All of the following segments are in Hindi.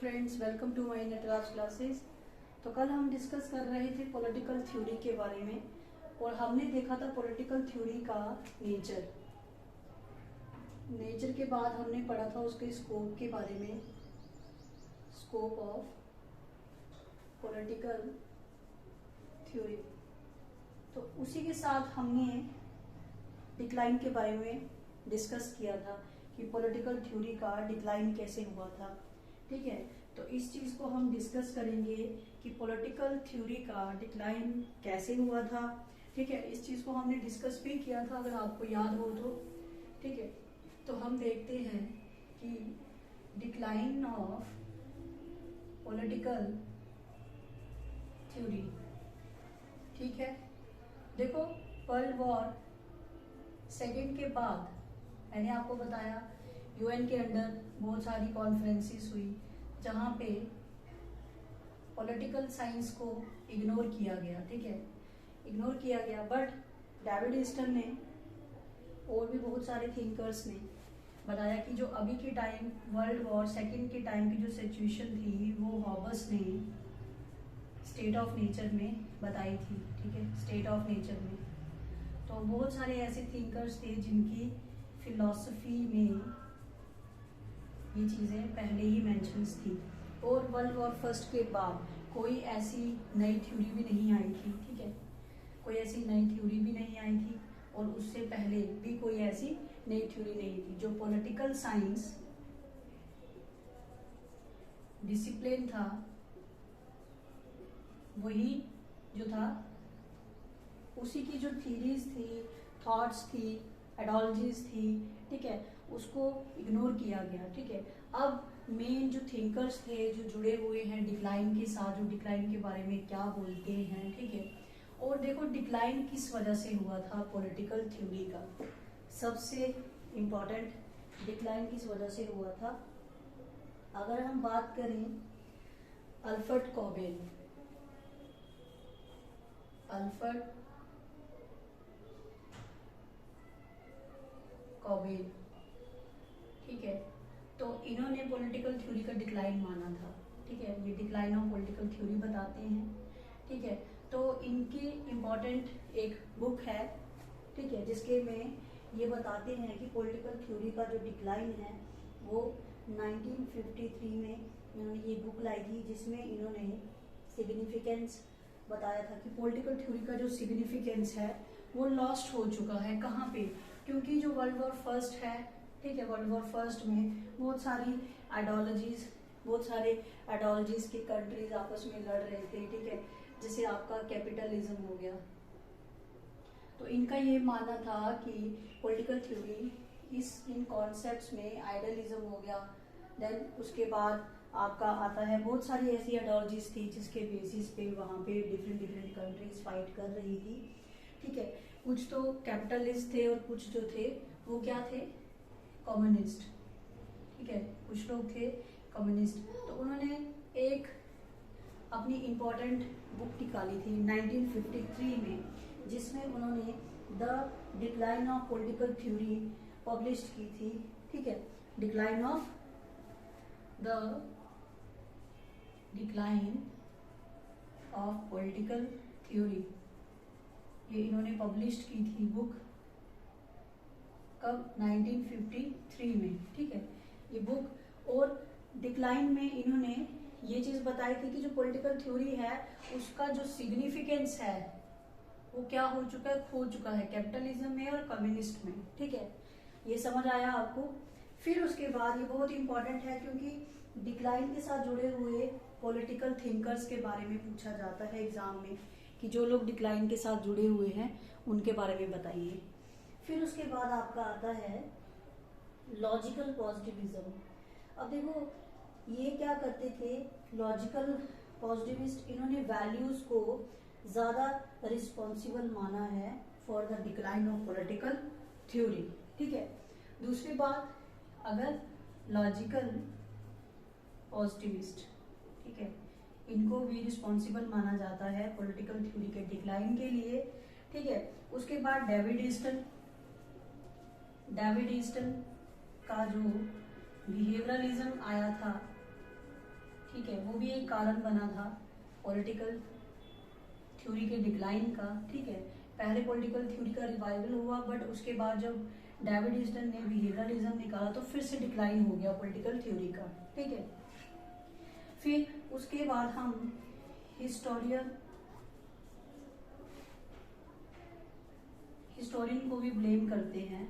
Friends, welcome to my Nataraj classes. तो कल हम डिस्कस कर रहे थे पॉलिटिकल थ्योरी के बारे में और हमने देखा था पॉलिटिकल थ्योरी का नेचर के बाद हमने पढ़ा था उसके स्कोप के बारे में, स्कोप ऑफ पॉलिटिकल थ्योरी। तो उसी के साथ हमने डिक्लाइन के बारे में डिस्कस किया था कि पॉलिटिकल थ्योरी का डिक्लाइन कैसे हुआ था। ठीक है, तो इस चीज को हम डिस्कस करेंगे कि पॉलिटिकल थ्योरी का डिक्लाइन कैसे हुआ था। ठीक है, इस चीज को हमने डिस्कस भी किया था, अगर आपको याद हो तो। ठीक है, तो हम देखते हैं कि डिक्लाइन ऑफ पॉलिटिकल थ्योरी। ठीक है, देखो वर्ल्ड वॉर सेकेंड के बाद मैंने आपको बताया यूएन के अंडर बहुत सारी कॉन्फ्रेंसेस हुई जहां पे पॉलिटिकल साइंस को इग्नोर किया गया। ठीक है, इग्नोर किया गया, बट डेविड ईस्टन ने और भी बहुत सारे थिंकर्स ने बताया कि जो अभी के टाइम वर्ल्ड वॉर सेकेंड के टाइम की जो सिचुएशन थी वो हॉबस ने स्टेट ऑफ नेचर में बताई थी। ठीक है, स्टेट ऑफ नेचर में तो बहुत सारे ऐसे थिंकर्स थे जिनकी फिलॉसफी में ये चीज़ें पहले ही मेंशन्स थी। और वर्ल्ड वॉर फर्स्ट के बाद कोई ऐसी नई थ्योरी भी नहीं आई थी। ठीक है, कोई ऐसी नई थ्योरी भी नहीं आई थी और उससे पहले भी कोई ऐसी नई थ्योरी नहीं थी। जो पॉलिटिकल साइंस डिसिप्लिन था वही जो था उसी की जो थीरीज थी, थॉट्स थी, आइडियोलॉजीज थी, ठीक है, उसको इग्नोर किया गया। ठीक है, अब मेन जो थिंकर्स थे जो जुड़े हुए हैं डिक्लाइन के साथ, जो डिक्लाइन के बारे में क्या बोलते हैं। ठीक है, और देखो डिक्लाइन किस वजह से हुआ था पॉलिटिकल थ्योरी का, सबसे इम्पोर्टेंट डिक्लाइन किस वजह से हुआ था। अगर हम बात करें अल्फ्रेड कॉबेल, ठीक है, तो इन्होंने पॉलिटिकल थ्योरी का डिक्लाइन माना था। ठीक है, ये डिक्लाइन ऑफ पॉलिटिकल थ्योरी बताते हैं। ठीक है, तो इनकी इम्पोर्टेंट एक बुक है, ठीक है, जिसके में ये बताते हैं कि पॉलिटिकल थ्योरी का जो डिक्लाइन है वो 1953 में इन्होंने ये बुक लाई थी, जिसमें इन्होंने सिग्निफिकेंस बताया था कि पॉलिटिकल थ्योरी का जो सिग्निफिकेंस है वो लॉस्ट हो चुका है। कहाँ पे? क्योंकि जो वर्ल्ड वॉर फर्स्ट है, ठीक है, वर्ल्ड वॉर फर्स्ट में बहुत सारी आइडियोलॉजीज के कंट्रीज आपस में लड़ रहे थे। ठीक है, जैसे आपका कैपिटलिज्म हो गया, तो इनका ये मानना था कि पॉलिटिकल थ्योरी इन कॉन्सेप्ट्स में आइडियलिज्म हो गया। देन उसके बाद आपका आता है बहुत सारी ऐसी आइडियोलॉजीज थी जिसके बेसिस पे वहाँ पे डिफरेंट कंट्रीज फाइट कर रही थी। ठीक है, कुछ तो कैपिटलिस्ट थे और कुछ जो थे वो क्या थे, कम्युनिस्ट। ठीक है, कुछ लोग थे कम्युनिस्ट। तो उन्होंने एक अपनी इम्पोर्टेंट बुक निकाली थी 1953 में, जिसमें उन्होंने the decline of political theory publish की थी। ठीक है, डिक्लाइन ऑफ पॉलिटिकल थ्योरी, ये इन्होंने पब्लिश की थी बुक कब, 1953 में। ठीक है, ये बुक और डिक्लाइन में इन्होंने ये चीज बताई थी कि जो पॉलिटिकल थ्योरी है उसका जो सिग्निफिकेंस है वो क्या हो चुका है, खो चुका है कैपिटलिज्म में और कम्युनिस्ट में। ठीक है, ये समझ आया आपको। फिर उसके बाद ये बहुत इंपॉर्टेंट है क्योंकि डिक्लाइन के साथ जुड़े हुए पॉलिटिकल थिंकर्स के बारे में पूछा जाता है एग्जाम में कि जो लोग डिक्लाइन के साथ जुड़े हुए हैं उनके बारे में बताइए। फिर उसके बाद आपका आता है लॉजिकल पॉजिटिविज्म। अब देखो ये क्या करते थे, लॉजिकल पॉजिटिविस्ट, इन्होंने वैल्यूज को ज्यादा रिस्पॉन्सिबल माना है for the decline of political theory. ठीक है, दूसरी बात, अगर लॉजिकल पॉजिटिविस्ट, ठीक है, इनको भी रिस्पॉन्सिबल माना जाता है पॉलिटिकल थ्योरी के डिक्लाइन के लिए। ठीक है, उसके बाद डेविड ईस्टन का जो बिहेवियरलिज्म आया था ठीक है, वो भी एक कारण बना था पॉलिटिकल थ्योरी के डिक्लाइन का। ठीक है, पहले पॉलिटिकल थ्योरी का रिवाइवल हुआ, बट उसके बाद जब डेविड ईस्टन ने बिहेवियरलिज्म निकाला तो फिर से डिक्लाइन हो गया पॉलिटिकल थ्योरी का। ठीक है, फिर उसके बाद हम हिस्टोरियन को भी ब्लेम करते हैं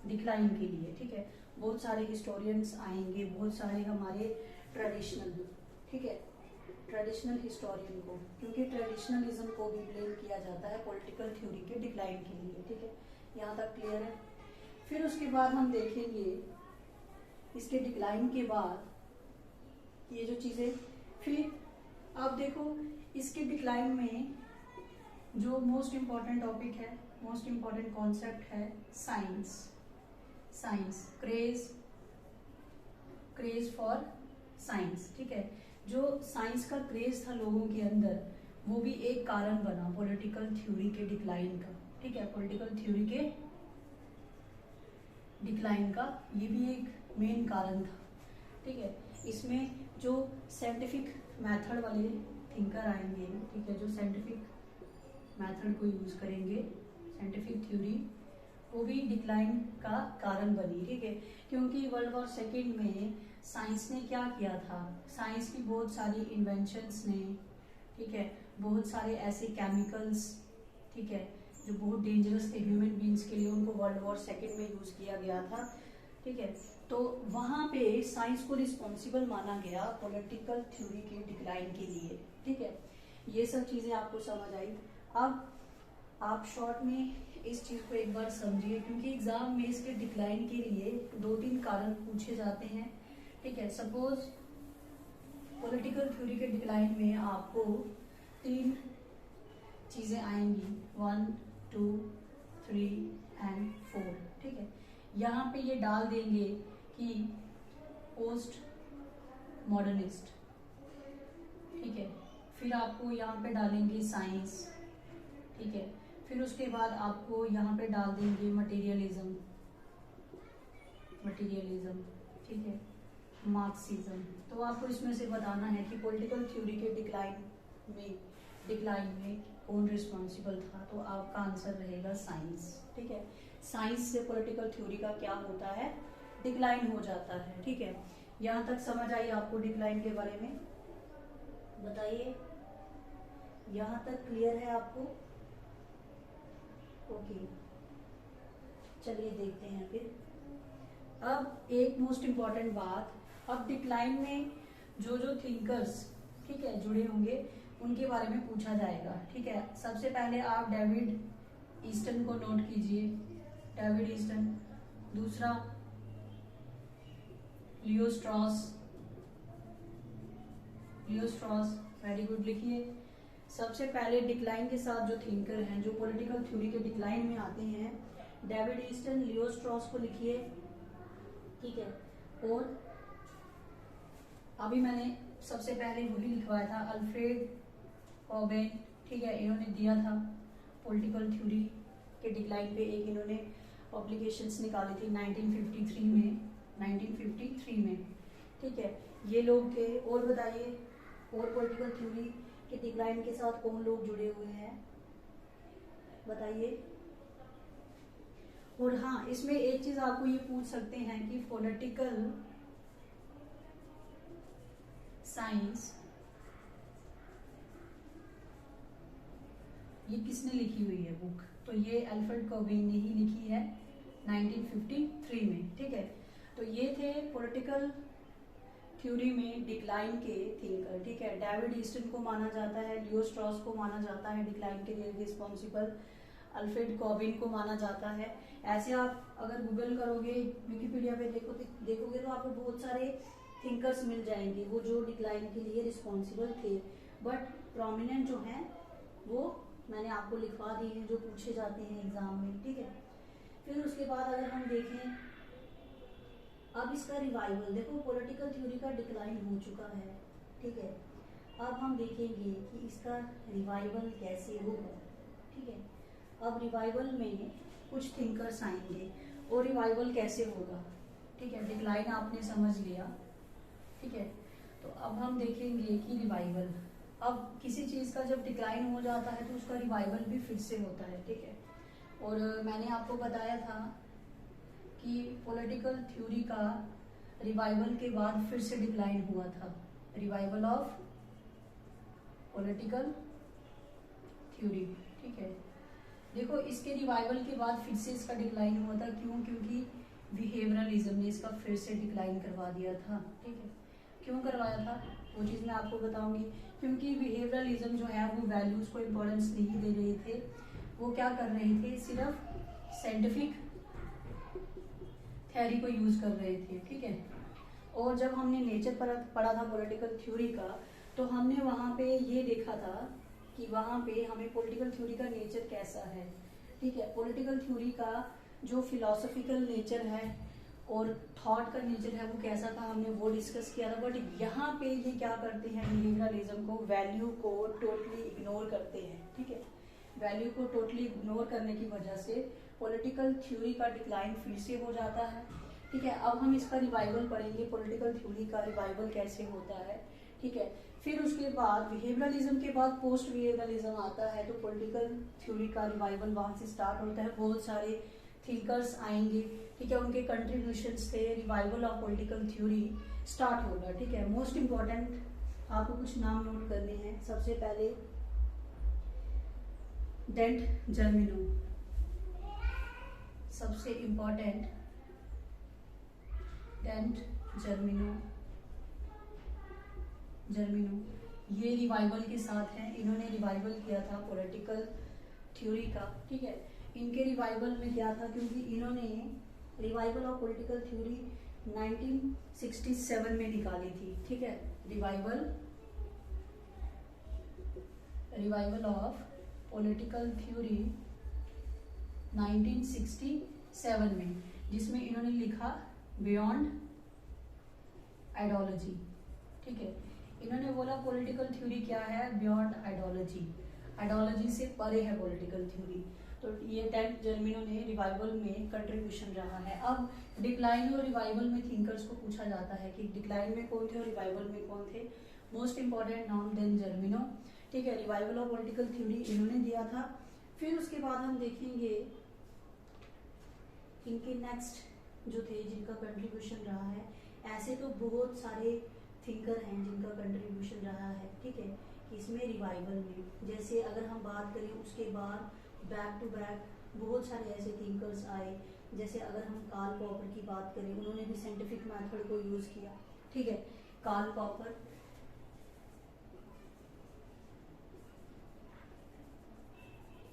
डिक्लाइन के लिए। ठीक है, बहुत सारे हिस्टोरियंस आएंगे, बहुत सारे हमारे ट्रेडिशनल, ठीक है, ट्रेडिशनल हिस्टोरियन को, क्योंकि ट्रेडिशनलिज्म को भी ब्लेम किया जाता है पॉलिटिकल थ्योरी के डिक्लाइन के लिए। ठीक है, यहाँ तक क्लियर है। फिर उसके बाद हम देखेंगे इसके डिक्लाइन के बाद ये जो चीजें, फिर आप देखो इसके डिक्लाइन में जो मोस्ट इम्पॉर्टेंट टॉपिक है, मोस्ट इम्पॉर्टेंट कॉन्सेप्ट है साइंस, क्रेज फॉर साइंस। ठीक है, जो साइंस का क्रेज था लोगों के अंदर, वो भी एक कारण बना पॉलिटिकल थ्योरी के डिक्लाइन का। ठीक है, पॉलिटिकल थ्योरी के डिक्लाइन का ये भी एक मेन कारण था। ठीक है, इसमें जो साइंटिफिक मेथड वाले थिंकर आएंगे, ठीक है, जो साइंटिफिक मेथड को यूज करेंगे, साइंटिफिक थ्योरी, वो भी डिक्लाइन का कारण बनी। ठीक है, क्योंकि वर्ल्ड वॉर सेकेंड में साइंस ने क्या किया था, साइंस की बहुत सारी इन्वेंशंस ने, ठीक है, बहुत सारे ऐसे केमिकल्स, ठीक है, जो बहुत डेंजरस थे ह्यूमन बींग्स के लिए, उनको वर्ल्ड वॉर सेकेंड में यूज किया गया था। ठीक है, तो वहां पे साइंस को रिस्पॉन्सिबल माना गया पॉलिटिकल थ्योरी के डिक्लाइन के लिए। ठीक है, ये सब चीजें आपको समझ आई। अब आप शॉर्ट में इस चीज को एक बार समझिए, क्योंकि एग्जाम में इसके डिक्लाइन के लिए 2-3 कारण पूछे जाते हैं। ठीक है, सपोज पॉलिटिकल थ्योरी के डिक्लाइन में आपको 3 चीजें आएंगी, 1, 2, 3 एंड 4। ठीक है, यहाँ पे ये डाल देंगे कि पोस्ट मॉडर्निस्ट। ठीक है, फिर आपको यहाँ पे डालेंगे साइंस। ठीक है, फिर उसके बाद आपको यहाँ पे डाल देंगे मटेरियलिज्म। ठीक है, मार्क्सिज्म। तो आपको इसमें से बताना है कि पॉलिटिकल थ्योरी के डिक्लाइन में कौन रिस्पॉन्सिबल था। तो आपका आंसर रहेगा साइंस। ठीक है, साइंस से पॉलिटिकल थ्योरी का क्या होता है, डिक्लाइन हो जाता है। ठीक है, यहाँ तक समझ आई आपको डिक्लाइन के बारे में? बताइए, यहाँ तक क्लियर है आपको? ओके, चलिए देखते हैं फिर। अब एक मोस्ट इम्पॉर्टेंट बात, अब डिक्लाइन में जो जो थिंकर्स, ठीक है, जुड़े होंगे उनके बारे में पूछा जाएगा। ठीक है, सबसे पहले आप डेविड ईस्टन को नोट कीजिए, डेविड ईस्टन। दूसरा लियो स्ट्रॉस, वेरी गुड, लिखिए। सबसे पहले डिक्लाइन के साथ जो थिंकर हैं, जो पॉलिटिकल थ्योरी के डिक्लाइन में आते हैं, डेविड ईस्टन, लियो स्ट्रॉस को लिखिए। ठीक है, और अभी मैंने सबसे पहले वही लिखवाया था, अल्फ्रेड कॉबेन। ठीक है, इन्होंने दिया था पॉलिटिकल थ्योरी के डिक्लाइन पे, एक इन्होंने पब्लिकेशंस निकाली थी 1953 में। ठीक है, ये लोग थे। और बताइए, और पॉलिटिकल थ्योरी के डिक्लाइन के साथ कौन लोग जुड़े हुए हैं, बताइए। और हाँ, इसमें एक चीज आपको ये पूछ सकते हैं कि पॉलिटिकल साइंस ये किसने लिखी हुई है बुक? तो ये अल्फ्रेड कॉबेन ने ही लिखी है 1953 में। ठीक है, तो ये थे पॉलिटिकल थ्योरी में डिक्लाइन के थिंकर। ठीक है, डेविड ईस्टन को माना जाता है, लियो स्ट्रॉस को माना जाता है डिक्लाइन के लिए रिस्पॉन्सिबल, अल्फ्रेड कॉबेन को माना जाता है। ऐसे आप अगर गूगल करोगे, विकिपीडिया पे देखोगे तो आपको बहुत सारे थिंकर्स मिल जाएंगे वो जो डिक्लाइन के लिए रिस्पॉन्सिबल थे, बट प्रोमिनेंट जो हैं वो मैंने आपको लिखवा दी हैं, जो पूछे जाते हैं एग्जाम में। ठीक है, फिर उसके बाद अगर हम देखें अब इसका रिवाइवल, देखो पॉलिटिकल थ्योरी का डिक्लाइन हो चुका है। ठीक है, अब हम देखेंगे कि इसका रिवाइवल कैसे होगा। ठीक है, अब रिवाइवल में कुछ थिंकर्स आएंगे और रिवाइवल कैसे होगा। ठीक है, डिक्लाइन आपने समझ लिया। ठीक है, तो तो अब हम देखेंगे कि रिवाइवल, अब किसी चीज का जब डिक्लाइन हो जाता है तो उसका रिवाइवल भी फिर से होता है, ठीक है। और मैंने आपको बताया था कि पॉलिटिकल थ्योरी का रिवाइवल के बाद फिर से डिक्लाइन हुआ था, रिवाइवल ऑफ पॉलिटिकल थ्योरी, ठीक है। देखो इसके रिवाइवल के बाद फिर से इसका डिक्लाइन हुआ था, क्यों? क्योंकि बिहेवियरलिज्म ने इसका फिर से डिक्लाइन करवा दिया था, ठीक है। क्यों करवाया था वो चीज़ मैं आपको बताऊंगी। क्योंकि बिहेवियरलिज्म जो है वो वैल्यूज को इम्पोर्टेंस नहीं दे रहे थे, वो क्या कर रहे थे, सिर्फ साइंटिफिक थ्योरी को यूज कर रहे थे, ठीक है। और जब हमने नेचर पढ़ा था पॉलिटिकल थ्योरी का, तो हमने वहाँ पे ये देखा था कि वहाँ पे हमें पॉलिटिकल थ्योरी का नेचर कैसा है, ठीक है। पॉलिटिकल थ्योरी का जो फिलोसॉफिकल नेचर है और थॉट का नेचर है वो कैसा था, हमने वो डिस्कस किया था। बट यहाँ पे ये क्या करते हैं, बिहेवियरलिज्म को, वैल्यू को टोटली इग्नोर करते हैं, ठीक है। वैल्यू को टोटली इग्नोर करने की वजह से पॉलिटिकल थ्योरी का डिक्लाइन फिर से हो जाता है, ठीक है। अब हम इसका रिवाइवल पढ़ेंगे, पॉलिटिकल थ्योरी का रिवाइवल कैसे होता है, ठीक है। फिर उसके बाद बिहेवियरलिज्म के बाद पोस्ट बिहेवियरलिज्म आता है, तो पॉलिटिकल थ्योरी का रिवाइवल वहां से स्टार्ट होता है। बहुत सारे थिंकर्स आएंगे, ठीक है, उनके कंट्रीब्यूशंस से revival of political theory start होगा, ठीक है। मोस्ट इंपॉर्टेंट आपको कुछ नाम नोट करने हैं। सबसे पहले डेंट जर्मिनो, सबसे इंपॉर्टेंट डेंट जर्मिनो, ये रिवाइवल के साथ हैं। इन्होंने रिवाइवल किया था पॉलिटिकल थ्योरी का, ठीक है। इनके रिवाइवल में क्या था, क्योंकि इन्होंने रिवाइवल ऑफ पॉलिटिकल थ्योरी 1967 में निकाली थी, ठीक है। रिवाइवल ऑफ पॉलिटिकल थ्योरी 1967 में, जिसमें इन्होंने लिखा बियॉन्ड आइडियोलॉजी, ठीक है। इन्होंने बोला पॉलिटिकल थ्योरी क्या है, बियॉन्ड आइडियोलॉजी, आइडियोलॉजी से परे है पॉलिटिकल थ्योरी। तो ये डेंट जर्मिनो ने रिवाइवल में कंट्रीब्यूशन रहा है। अब डिक्लाइन और रिवाइवल में थिंकर्स को पूछा जाता है कि डिक्लाइन में कौन थे और रिवाइवल में कौन थे। मोस्ट इंपॉर्टेंट नाम डेंट जर्मिनो, ठीक है। रिवाइवल ऑफ पॉलिटिकल थ्योरी इन्होंने दिया था। फिर उसके बाद हम देखेंगे इनके नेक्स्ट जो थे जिनका कंट्रीब्यूशन रहा है। ऐसे तो बहुत सारे थिंकर हैं जिनका कंट्रीब्यूशन रहा है, ठीक है, इसमें रिवाइवल में। जैसे अगर हम बात करें उसके बाद बैक टू बैक बहुत सारे ऐसे थिंकर्स आए। जैसे अगर हम कार्ल पॉपर की बात करें, उन्होंने भी साइंटिफिक मेथड को यूज किया, ठीक है। कार्ल पॉपर,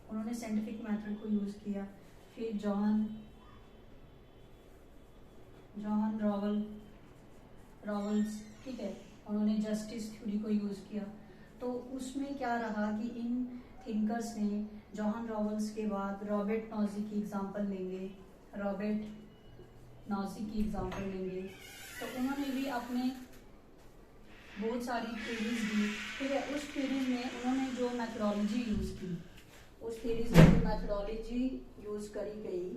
उन्होंने साइंटिफिक मेथड को यूज किया। फिर जॉन रॉवल्स, ठीक है, उन्होंने जस्टिस थ्योरी को यूज किया। तो उसमें क्या रहा कि इन थिंकर्स ने जॉन रॉवल्स के बाद रॉबर्ट नॉजी की एग्जांपल लेंगे, तो उन्होंने भी अपने बहुत सारी थ्योरीज दी, ठीक है। उस थ्योरीज में उन्होंने जो मैथडोलॉजी यूज की, उस थ्योरीज में जो मैथडोलॉजी यूज करी गई,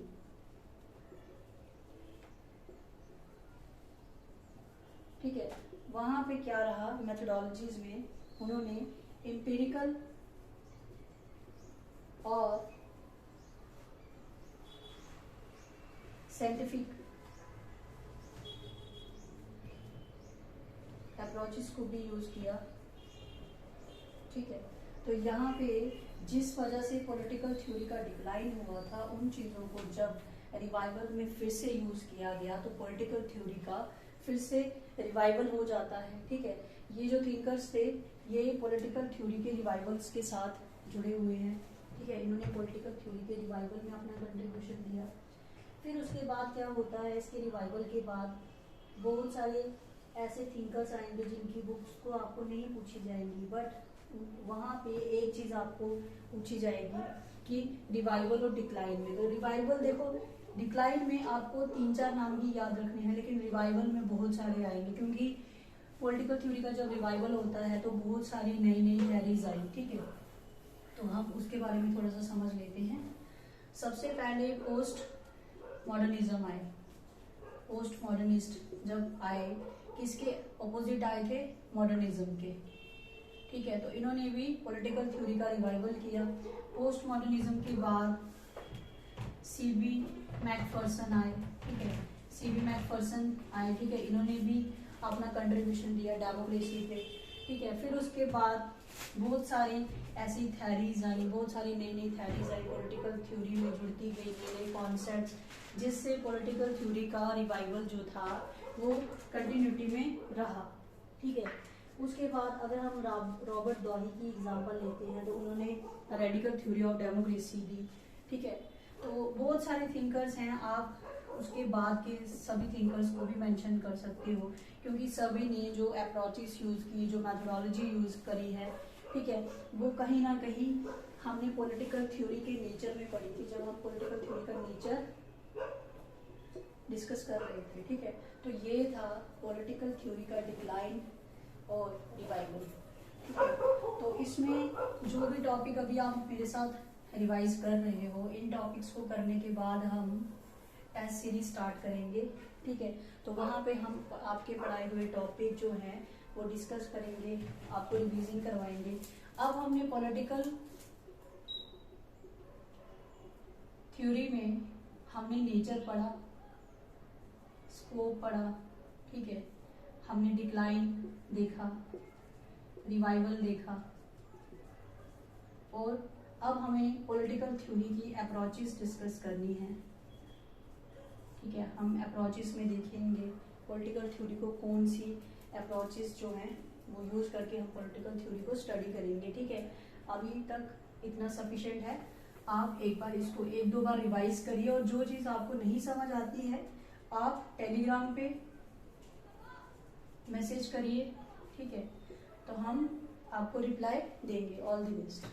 ठीक है, वहां पे क्या रहा, मैथडोलॉजीज में उन्होंने एम्पिरिकल और साइंटिफिक अप्रोचेस को भी यूज किया, ठीक है। तो यहाँ पे जिस वजह से पॉलिटिकल थ्योरी का डिक्लाइन हुआ था, उन चीजों को जब रिवाइवल में फिर से यूज किया गया तो पॉलिटिकल थ्योरी का फिर से रिवाइवल हो जाता है, ठीक है। ये जो थिंकर्स थे ये पॉलिटिकल थ्योरी के रिवाइवल्स के साथ जुड़े हुए हैं, ठीक है। इन्होंने पॉलिटिकल थ्योरी के रिवाइवल में अपना कंट्रीब्यूशन दिया। फिर उसके बाद क्या होता है, इसके रिवाइवल के बाद बहुत सारे ऐसे थिंकर्स आएंगे जिनकी बुक्स को आपको नहीं पूछी जाएंगी, बट वहाँ पे एक चीज आपको पूछी जाएगी कि रिवाइवल और डिक्लाइन में। तो रिवाइवल देखो, डिक्लाइन में आपको 3-4 नाम ही याद रखने हैं, लेकिन रिवाइवल में बहुत सारे आएंगे, क्योंकि पॉलिटिकल थ्योरी का जब रिवाइवल होता है तो बहुत सारी नई नई थ्योरीज आई, ठीक है। तो हम उसके बारे में थोड़ा सा समझ लेते हैं। सबसे पहले पोस्ट मॉडर्निज्म आए, पोस्ट मॉडर्निस्ट जब आए, किसके ऑपोजिट आए थे? मॉडर्निज्म के। ठीक है, तो इन्होंने भी पॉलिटिकल थ्योरी का रिवाइवल किया। पोस्ट मॉडर्निज्म के बाद सीबी मैकफर्सन आए। ठीक है, सीबी मैकफर्सन आए। ठीक है, इन्होंने भी अपना कंट्रीब्यूशन दिया डेमोक्रेसी पे। ठीक है, फिर उसके बाद बहुत सारी ऐसी थ्योरीज आई, बहुत सारी नई नई थ्योरीज आई, पॉलिटिकल थ्योरी में जुड़ती गई नए नए कॉन्सेप्ट्स, जिससे पॉलिटिकल थ्योरी का रिवाइवल जो था वो कंटिन्यूटी में रहा। ठीक है, उसके बाद अगर हम रॉबर्ट डॉनी की एग्जांपल लेते हैं तो उन्होंने रेडिकल थ्योरी ऑफ डेमोक्रेसी दी। ठीक है, तो बहुत सारे थिंकर्स हैं, आप उसके बाद के सभी थिंकर्स को भी मेंशन कर सकते हो, क्योंकि सभी ने जो अप्रोचेस यूज की, जो मैथोडोलॉजी यूज करी है, ठीक है, वो कहीं ना कहीं हमने पॉलिटिकल थ्योरी के नेचर में पढ़ी थी जब हम पॉलिटिकल थ्योरी का नेचर डिस्कस कर रहे थे। ठीक है, तो ये था पॉलिटिकल थ्योरी का डिक्लाइन और रिवाइवल। ठीक है, तो इसमें जो भी टॉपिक अभी आप मेरे साथ रिवाइज कर रहे हो, इन टॉपिक्स को करने के बाद हम टेस्ट सीरीज स्टार्ट करेंगे। ठीक है, तो वहाँ पे हम आपके पढ़ाए हुए टॉपिक जो हैं वो डिस्कस करेंगे, आपको रिवीजन करवाएंगे। अब हमने पॉलिटिकल थ्योरी में हमने नेचर पढ़ा, स्कोप पढ़ा। ठीक है, हमने डिक्लाइन देखा, रिवाइवल देखा, और अब हमें पॉलिटिकल थ्योरी की अप्रोचेस डिस्कस करनी है। ठीक है, हम अप्रोचेस में देखेंगे पॉलिटिकल थ्योरी को कौन सी अप्रोचेस जो हैं वो यूज करके हम पॉलिटिकल थ्योरी को स्टडी करेंगे। ठीक है, अभी तक इतना सफिशिएंट है। आप एक बार इसको एक दो बार रिवाइज करिए, और जो चीज़ आपको नहीं समझ आती है आप टेलीग्राम पे मैसेज करिए। ठीक है, तो हम आपको रिप्लाई देंगे। All the best.